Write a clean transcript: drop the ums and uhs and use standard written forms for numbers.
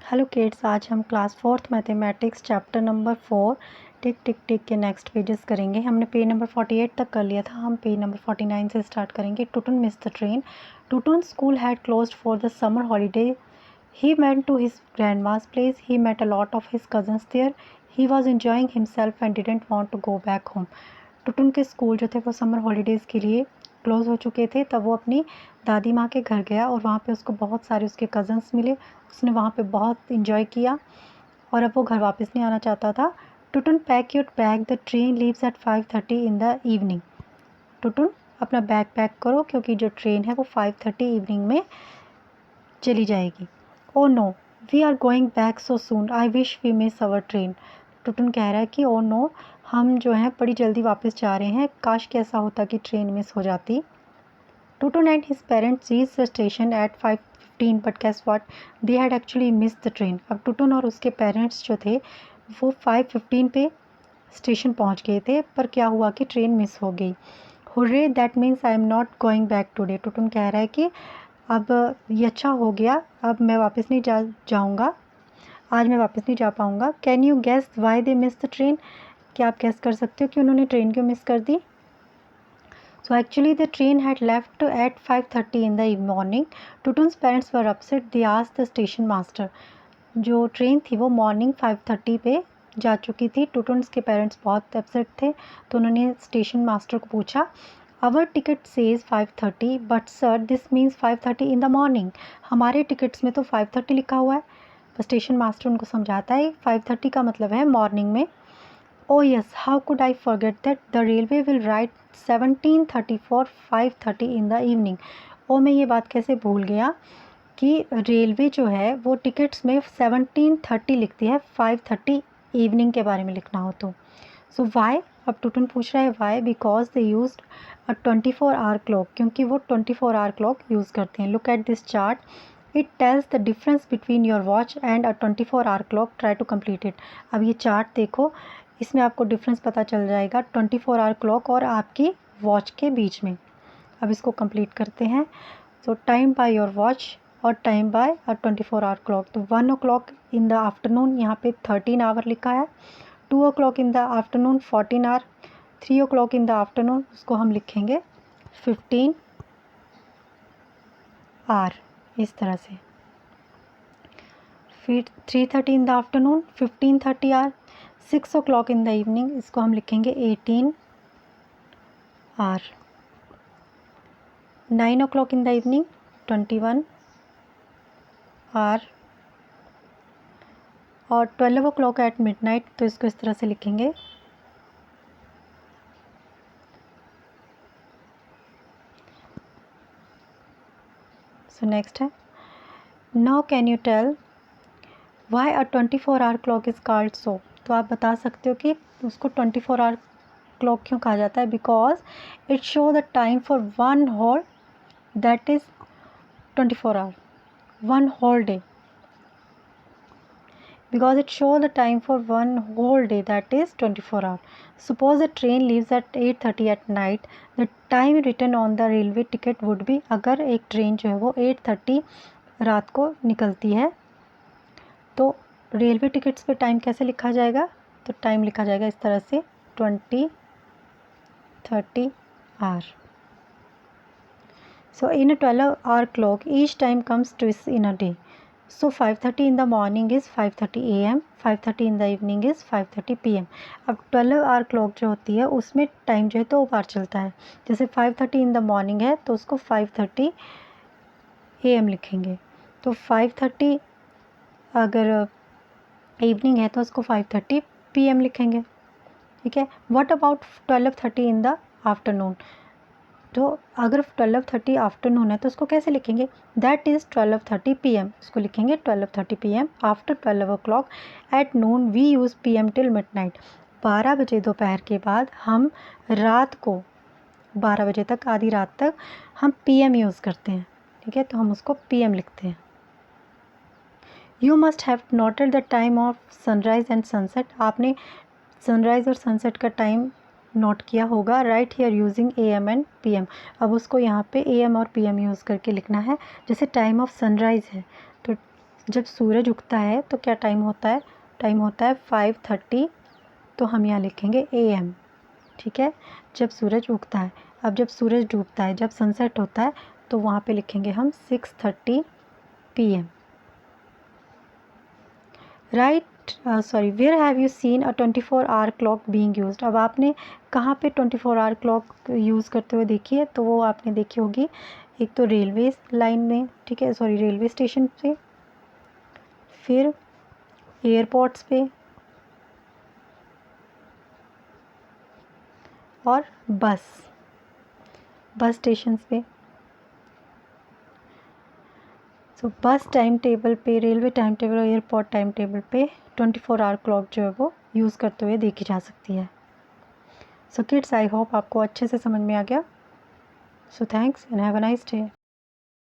Hello kids, आज हम class 4th mathematics chapter number 4 टिक टिक टिक के नेक्स्ट पेजेस करेंगे। हमने पेज नंबर 48 तक कर लिया था, हम पेज नंबर 49 से स्टार्ट करेंगे। Tutun miss the train. Tutun school had closed for the summer holiday. He went to his grandma's place. He met a lot of his cousins there. He was enjoying himself and didn't want to go back home. टुटुन के school जो थे वो summer holidays के लिए close हो चुके थे। तब वो अपनी दादी माँ के घर गया और वहाँ पे उसको बहुत सारे उसके कज़न्स मिले। उसने वहाँ पे बहुत इन्जॉय किया और अब वो घर वापस नहीं आना चाहता था। Tutun pack your bag, the train leaves at 5:30 in the evening. Tutun अपना बैग पैक करो क्योंकि जो ट्रेन है वो 5:30 इवनिंग में चली जाएगी। Oh no, we are going back so soon, I wish we miss our train. Tutun कह रहा है कि ओ नो, हम जो हैं बड़ी जल्दी वापस जा रहे हैं, काश कि ऐसा होता कि ट्रेन मिस हो जाती। Tutun and his parents reached the station at 5:15 but guess what, they had actually missed the train. अब टुटुन और उसके पेरेंट्स जो थे वो 5:15 पे स्टेशन पहुंच गए थे, पर क्या हुआ कि ट्रेन मिस हो गई। Hurray, that means I am not going back today. Tutun कह रहा है कि अब ये अच्छा हो गया, अब मैं वापस नहीं जाऊंगा, आज मैं वापस नहीं जा पाऊंगा। Can you guess why they miss the train? क्या आप गेस कर सकते हो कि उन्होंने ट्रेन क्यों मिस कर दी? So actually the train had left at 5:30 in the morning. Tutun's parents were upset. They asked the station master. जो ट्रेन थी वो मॉर्निंग 5:30 पे जा चुकी थी। टुटुन्स के पेरेंट्स बहुत अपसेट थे, तो उन्होंने स्टेशन मास्टर को पूछा, our ticket says 5:30 but sir this means 5:30 in the morning. हमारे टिकट्स में तो 5:30 लिखा हुआ है। तो स्टेशन मास्टर उनको समझाता है 5:30 का मतलब है मॉर्निंग में। Oh yes, how could I forget that the railway will write 17:30 for 5:30 in the evening. ओ मैं ये बात कैसे भूल गया कि रेलवे जो है वो टिकट्स में 17:30 लिखती है 5:30 इवनिंग के बारे में लिखना हो तो। सो वाई, अब टुटुन पूछ रहा है why, because they used a 24 hour clock, क्योंकि वो 24 आवर क्लॉक यूज़ करते हैं। Look at this chart, it tells the difference between your watch and a 24 hour clock, try to complete it. अब ये चार्ट देखो, इसमें आपको डिफरेंस पता चल जाएगा 24 आवर क्लॉक और आपकी वॉच के बीच में। अब इसको कंप्लीट करते हैं। सो टाइम बाय योर वॉच और टाइम बाय अ 24 आवर क्लॉक। तो 1 o'clock इन द आफ्टरनून यहाँ पे 13 आवर लिखा है, 2 o'clock in the afternoon 14 hour, 3 o'clock in the afternoon उसको हम लिखेंगे 15 आवर, इस तरह से। फिर 3:30 in the afternoon 15:30 hour, 6 o'clock in the evening इसको हम लिखेंगे 18 hour, 9 o'clock in the evening 21 hour और 12 o'clock एट मिडनाइट, तो इसको इस तरह से लिखेंगे सो नेक्स्ट है, now can you tell why a 24 hour clock is called so. तो आप बता सकते हो कि उसको 24 आवर क्लॉक क्यों कहा जाता है? Because it show the time for one whole, that is 24 hour, one whole day, because it shows the time for one whole day, that is 24 hours. Suppose the train leaves at 8:30 at night, the time written on the railway ticket would be, अगर एक train जो है वो 8:30 रात को निकलती है तो रेलवे टिकट्स पे टाइम कैसे लिखा जाएगा? तो टाइम लिखा जाएगा इस तरह से 20:30 our. So in a 12-hour clock, each time comes twice in a day. So 5:30 in the morning is 5:30 AM, 5:30 in the evening is 5:30 PM. अब 12-hour clock जो होती है उसमें टाइम जो है 2 बार चलता है। जैसे 5:30 in the morning है तो उसको 5:30 AM लिखेंगे। तो 5:30 अगर इवनिंग है तो उसको 5:30 PM लिखेंगे। ठीक है। What about 12:30 in the afternoon? तो अगर 12:30 आफ्टरनून है तो उसको कैसे लिखेंगे? दैट इज़ 12:30 PM, उसको लिखेंगे 12:30 PM। After 12 o'clock at noon we use PM till midnight. 12 बजे दोपहर के बाद हम रात को 12 बजे तक, आधी रात तक हम PM यूज़ करते हैं। ठीक है, तो हम उसको PM लिखते हैं। You must have noted the time of sunrise and sunset. आपने सनराइज़ और सनसेट का टाइम नोट किया होगा। Right here using AM and PM। अब उसको यहाँ पे AM और PM यूज़ करके लिखना है। जैसे टाइम ऑफ सनराइज़ है तो जब सूरज उगता है तो क्या टाइम होता है? टाइम होता है 5:30, तो हम यहाँ लिखेंगे AM, ठीक है। जब सूरज उगता है। अब जब सूरज डूबता है, जब सनसेट होता है, तो वहाँ पे लिखेंगे हम 6:30 PM। Right, sorry, where have you seen a 24 hour clock being used? अब आपने कहाँ पे 24 आवर क्लॉक यूज़ करते हुए देखी है? तो वो आपने देखी होगी एक तो रेलवे लाइन में, ठीक है, सॉरी रेलवे स्टेशन पे, फिर एयरपोर्ट्स पे और बस स्टेशंस पे। सो बस टाइम टेबल पे, रेलवे टाइम टेबल और एयरपोर्ट टाइम टेबल पे 24 आवर क्लॉक जो है वो यूज़ करते हुए देखी जा सकती है। सो किड्स, आई होप आपको अच्छे से समझ में आ गया। So thanks and have a nice day.